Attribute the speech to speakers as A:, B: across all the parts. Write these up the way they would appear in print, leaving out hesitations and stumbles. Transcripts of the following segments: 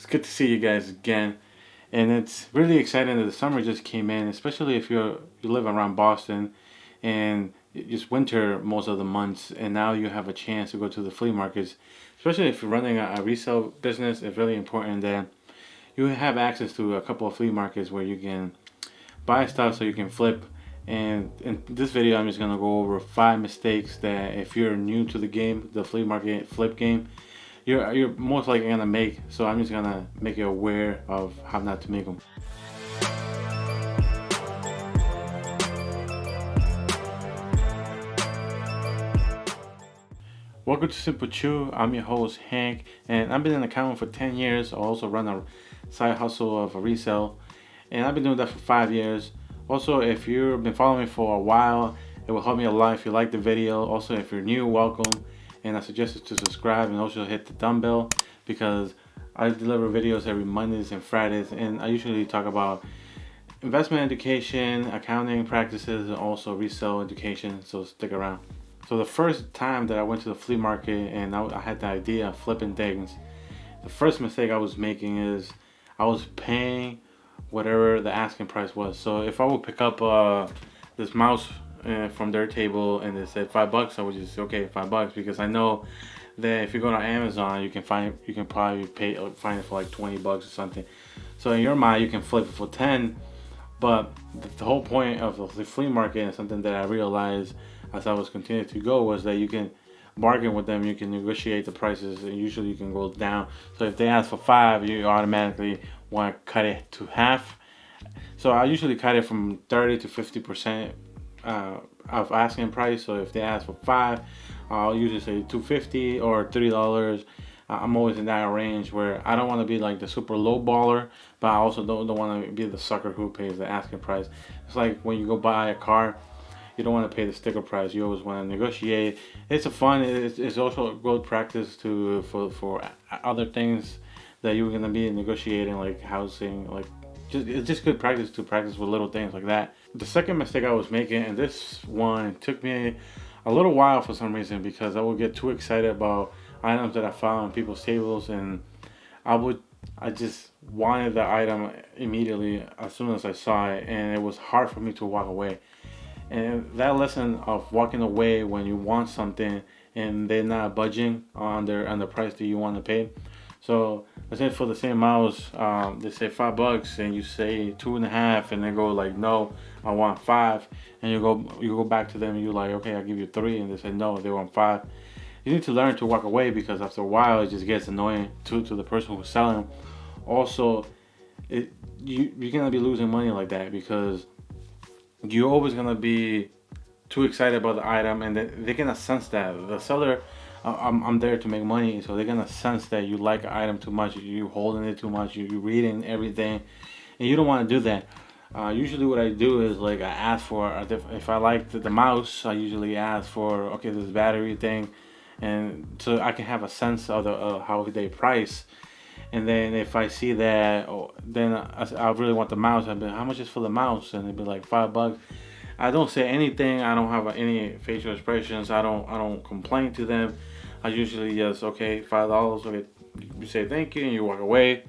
A: good to see you guys again. And it's really exciting that the summer just came in, especially if you live around Boston and it's winter most of the months, and now you have a chance to go to the flea markets. Especially if you're running a resale business, it's really important that you have access to a couple of flea markets where you can buy stuff so you can flip. And in this video, I'm just gonna go over 5 mistakes that if you're new to the game, the flea market flip game, you're most likely gonna make. So I'm just gonna make you aware of how not to make them. Welcome to Simple Chew. I'm your host Hank, and I've been in accounting for 10 years. I also run a side hustle of a resell, and I've been doing that for 5 years. Also, if you've been following me for a while, it will help me a lot if you like the video. Also, if you're new, welcome, and I suggest you to subscribe and also hit the thumb bell, because I deliver videos every Mondays and Fridays, and I usually talk about investment education, accounting practices, and also resale education. So stick around. So the first time that I went to the flea market and I had the idea of flipping things, the first mistake I was making is I was paying whatever the asking price was. So if I would pick up this mouse from their table and they said $5, I would just say okay, $5, because I know that if you go to Amazon, you can probably find it for like $20 or something. So in your mind, you can flip it for 10. But the whole point of the flea market, and something that I realized as I was continuing to go, was that you can bargain with them, you can negotiate the prices, and usually you can go down. So if they ask for 5, you automatically want to cut it to half. So I usually cut it from 30 to 50% of asking price. So if they ask for 5, I'll usually say $2.50 or $3. I'm always in that range where I don't want to be like the super low baller, but I also don't want to be the sucker who pays the asking price. It's like when you go buy a car, you don't want to pay the sticker price. You always want to negotiate. It's it's also a good practice for other things that you're gonna be negotiating, like housing, like it's just good practice to practice with little things like that. The second mistake I was making, and this one took me a little while for some reason, because I would get too excited about items that I found on people's tables, and I just wanted the item immediately as soon as I saw it, and it was hard for me to walk away. And that lesson of walking away when you want something and they're not budging on the price that you want to pay. So let's say for the same mouse, they say $5 and you say 2.5, and they go like, no, I want 5, and you go back to them and you're like, okay, I'll give you 3, and they say no, they want 5. You need to learn to walk away, because after a while it just gets annoying to the person who's selling. Also, you're gonna be losing money like that, because you're always gonna be too excited about the item, and they're gonna sense that the seller, I'm there to make money, so they're gonna sense that you like an item too much, you holding it too much, you reading everything, and you don't want to do that. Usually what I do is, like, I ask for if I like the mouse, I usually ask for, okay, this battery thing, and so I can have a sense of how they price. And then if I see that, then I really want the mouse, I'd be, how much is for the mouse? And it'd be like $5. I don't say anything. I don't have any facial expressions. I don't complain to them. I usually just, okay, $5. Okay, you say thank you and you walk away,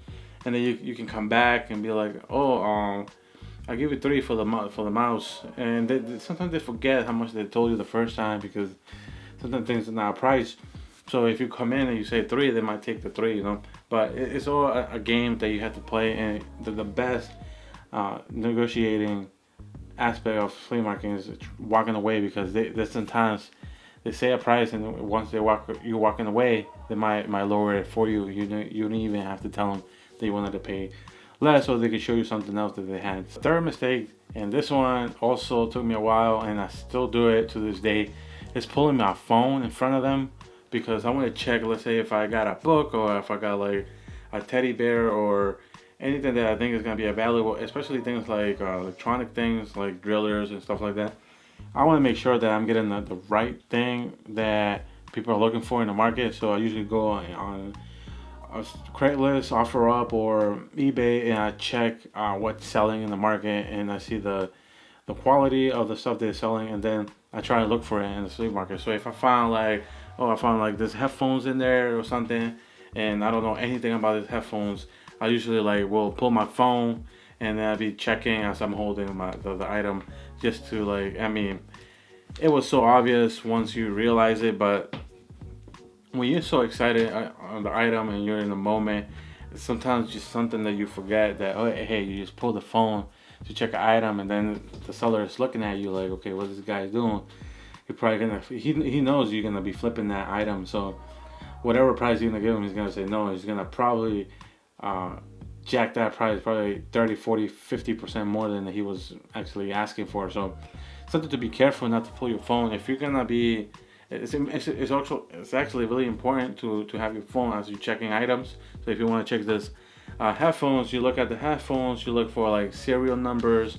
A: and then you can come back and be like, oh, I give you 3 for the mouse. And sometimes they forget how much they told you the first time, because sometimes things are not priced. So if you come in and you say 3, they might take the 3, But it's all a game that you have to play, and the best negotiating aspect of flea marketing is walking away, because there's sometimes they say a price, and once you're walking away, they might lower it for you. You don't even have to tell them that you wanted to pay less, so they can show you something else that they had. Third mistake, and this one also took me a while, and I still do it to this day, is pulling my phone in front of them, because I want to check, let's say if I got a book, or if I got like a teddy bear, or anything that I think is going to be valuable, especially things like electronic things like drillers and stuff like that. I want to make sure that I'm getting the right thing that people are looking for in the market. So I usually go on a Craigslist, OfferUp, or eBay, and I check what's selling in the market, and I see the quality of the stuff they're selling, and then I try to look for it in the flea market. So if I found like, I found like this headphones in there or something, and I don't know anything about his headphones, I usually like will pull my phone and then I'll be checking as I'm holding the item, just to like, I mean, it was so obvious once you realize it, but when you're so excited on the item and you're in the moment, it's sometimes just something that you forget that, oh, hey, you just pull the phone to check an item, and then the seller is looking at you like, okay, what is this guy doing? You're probably gonna, he knows you're gonna be flipping that item, so whatever price you're gonna give him, he's gonna say no. He's gonna probably uh, jack that price probably 30, 40, 50% more than he was actually asking for. So something to be careful not to pull your phone. If you're gonna be, it's actually really important to have your phone as you're checking items. So if you want to check this headphones, you look at the headphones, you look for like serial numbers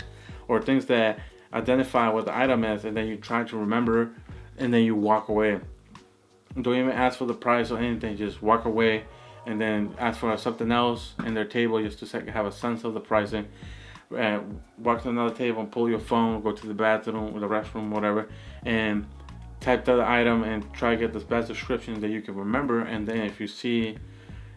A: or things that identify what the item is, and then you try to remember, and then you walk away. Don't even ask for the price or anything. Just walk away, and then ask for something else in their table just to have a sense of the pricing. Walk to another table and pull your phone, go to the bathroom or the restroom, whatever, and type the item and try to get the best description that you can remember. And then if you see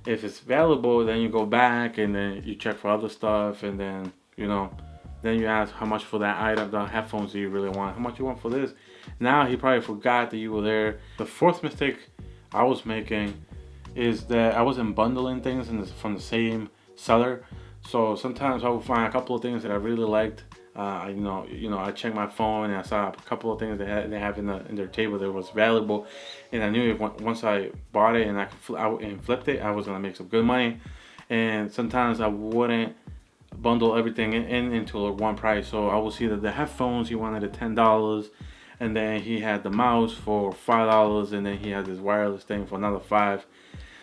A: if it's valuable, then you go back and then you check for other stuff, and then then you ask how much for that item, the headphones that you really want, how much you want for this. Now he probably forgot that you were there. The fourth mistake I was making is that I wasn't bundling things from the same seller. So sometimes I would find a couple of things that I really liked. I checked my phone and I saw a couple of things they have in their table that was valuable, and I knew once I bought it and I flipped it, I was gonna make some good money. And sometimes I wouldn't bundle everything into one price. So I would see that the headphones he wanted at $10, and then he had the mouse for $5, and then he had this wireless thing for another $5.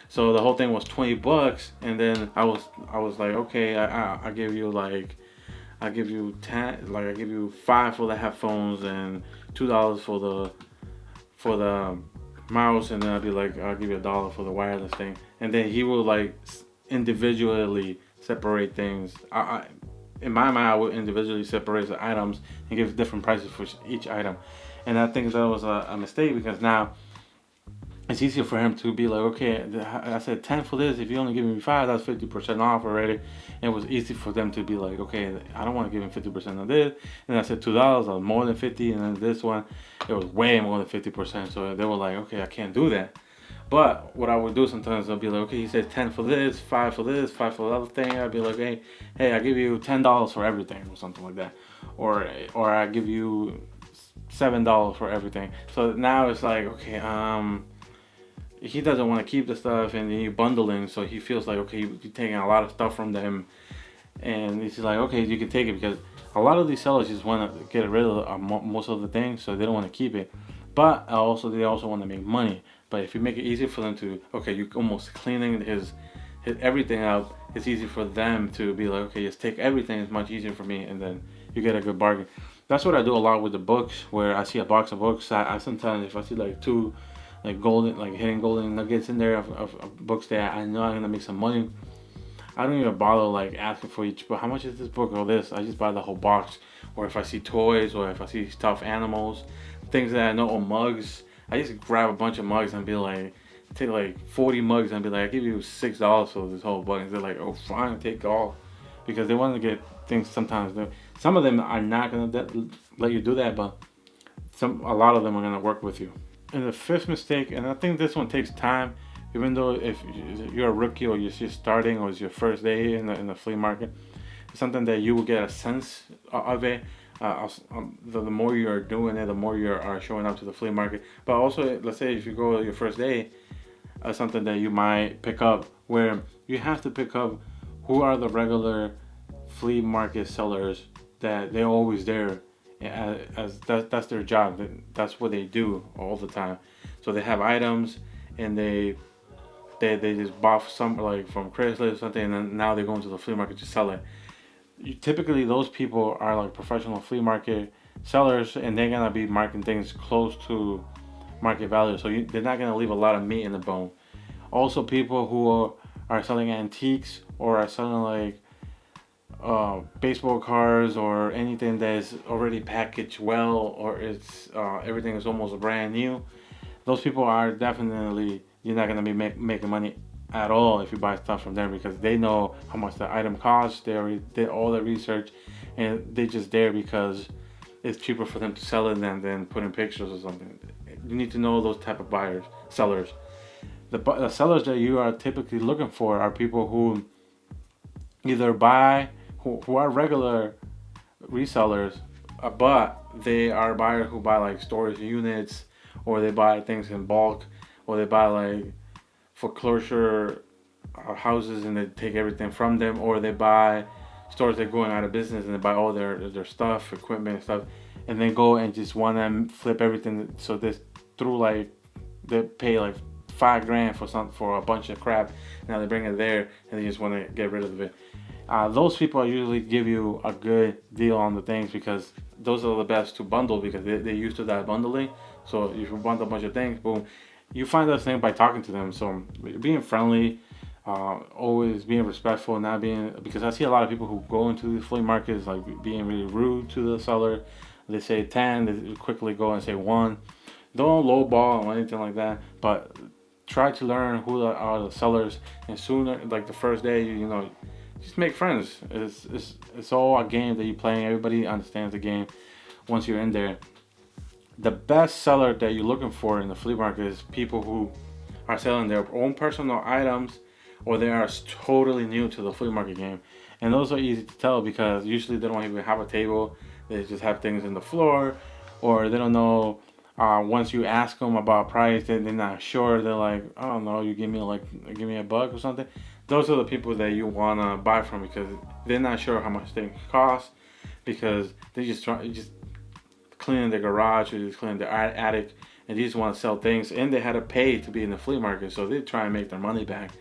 A: So the whole thing was $20, and then I was like, okay, I give you like. I give you 10, like I give you $5 for the headphones and $2 for the mouse, and then I'll be like, I'll give you $1 for the wireless thing, and then he will like individually separate things. In my mind, I would individually separate the items and give different prices for each item, and I think that was a mistake, because now it's easier for him to be like, okay, I said 10 for this. If you only give me 5, that's 50% off already. And it was easy for them to be like, okay, I don't want to give him 50% of this. And I said $2, I was more than 50. And then this one, it was way more than 50%. So they were like, okay, I can't do that. But what I would do sometimes, I'll be like, okay, he said 10 for this, 5 for this, 5 for the other thing. I'd be like, hey, I give you $10 for everything, or something like that. Or I give you $7 for everything. So now it's like, okay, he doesn't want to keep the stuff, and you're bundling, so he feels like, okay, you're taking a lot of stuff from them, and he's like, okay, you can take it, because a lot of these sellers just want to get rid of most of the things, so they don't want to keep it. But they also want to make money. But if you make it easy for them to, okay, you're almost cleaning his everything out, it's easy for them to be like, okay, just take everything. It's much easier for me, and then you get a good bargain. That's what I do a lot with the books, where I see a box of books. I sometimes, if I see like two hidden golden nuggets in there of books that I know I'm gonna make some money, I don't even bother like asking for each book. How much is this book or this? I just buy the whole box. Or if I see toys, or if I see stuffed animals, things that I know, or mugs, I just grab a bunch of mugs and be like, take like 40 mugs and be like, I give you $6 for this whole book. And they're like, oh, fine, take all, because they want to get things. Sometimes some of them are not gonna let you do that, but a lot of them are gonna work with you. And the fifth mistake, and I think this one takes time, even though if you're a rookie or you're just starting or it's your first day in the flea market, it's something that you will get a sense of it. The more you're doing it, the more you are showing up to the flea market. But also, let's say if you go your first day, something that you might pick up, where you have to pick up who are the regular flea market sellers that they're always there. As that's their job. That's what they do all the time. So they have items, and they just bought some like from Craigslist or something, and then now they're going to the flea market to sell it. Typically, those people are like professional flea market sellers, and they're gonna be marking things close to market value. So they're not gonna leave a lot of meat in the bone. Also, people who are selling antiques or are selling like baseball cards or anything that is already packaged well, or it's everything is almost brand new, those people are definitely, you're not going to be making money at all if you buy stuff from them, because they know how much the item costs. They already did all the research, and they just there because it's cheaper for them to sell it than putting pictures or something. You need to know those type of buyers, sellers. The sellers that you are typically looking for are people who either buy, who are regular resellers, but they are buyers who buy like storage units, or they buy things in bulk, or they buy like foreclosure houses and they take everything from them, or they buy stores that are going out of business and they buy all their stuff, equipment and stuff, and they go and just want to flip everything. So this through like they pay like $5,000 for a bunch of crap. Now they bring it there and they just want to get rid of it. Those people usually give you a good deal on the things, because those are the best to bundle, because they're used to that bundling. So if you bundle a bunch of things, boom, you find that thing by talking to them. So being friendly, always being respectful, not being, because I see a lot of people who go into the flea markets like being really rude to the seller. They say 10, they quickly go and say 1. Don't lowball or anything like that, but try to learn who are the sellers, and sooner, like the first day, you know, just make friends. It's all a game that you're playing. Everybody understands the game once you're in there. The best seller that you're looking for in the flea market is people who are selling their own personal items, or they are totally new to the flea market game. And those are easy to tell because usually they don't even have a table. They just have things in the floor, or they don't know. Once you ask them about price, they're not sure. They're like, I don't know, you give me $1 or something. Those are the people that you wanna buy from, because they're not sure how much things cost, because they just cleaning their garage, or just cleaning their attic, and they just want to sell things, and they had to pay to be in the flea market, so they try and make their money back.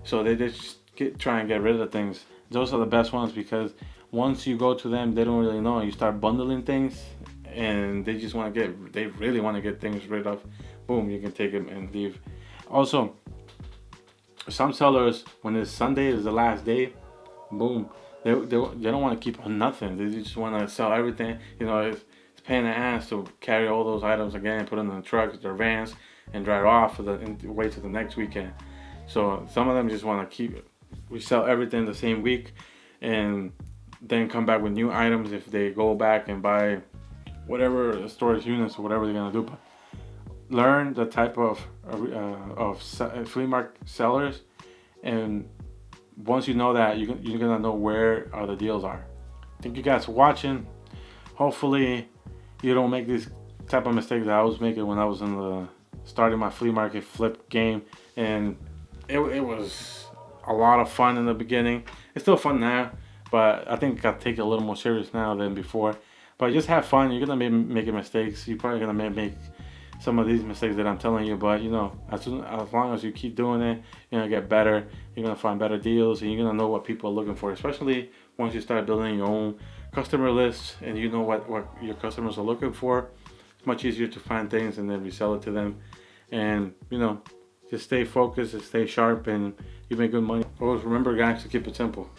A: So they just try and get rid of things. Those are the best ones, because once you go to them, they don't really know. You start bundling things, and they just want to they really want to get things rid of. Boom, you can take them and leave. Also, some sellers, when it's Sunday is the last day, boom, they don't want to keep on nothing. They just want to sell everything. You know, it's pain in the ass to carry all those items again, put them in the trucks, their vans, and drive off and wait till the next weekend. So some of them just want to we sell everything the same week, and then come back with new items if they go back and buy whatever storage units or whatever they're gonna do. But learn the type of flea market sellers, and once you know that, you're gonna know where the deals are. Thank you guys for watching. Hopefully you don't make these type of mistakes that I was making when I was starting my flea market flip game, and it was a lot of fun in the beginning. It's still fun now, but I think I take it a little more serious now than before. But just have fun. You're gonna be making mistakes. You're probably gonna make some of these mistakes that I'm telling you, but you know, as long as you keep doing it, you're gonna get better. You're gonna find better deals, and you're gonna know what people are looking for, especially once you start building your own customer list and you know what your customers are looking for. It's much easier to find things and then resell it to them. And you know, just stay focused and stay sharp, and you make good money. Always remember, guys, to keep it simple.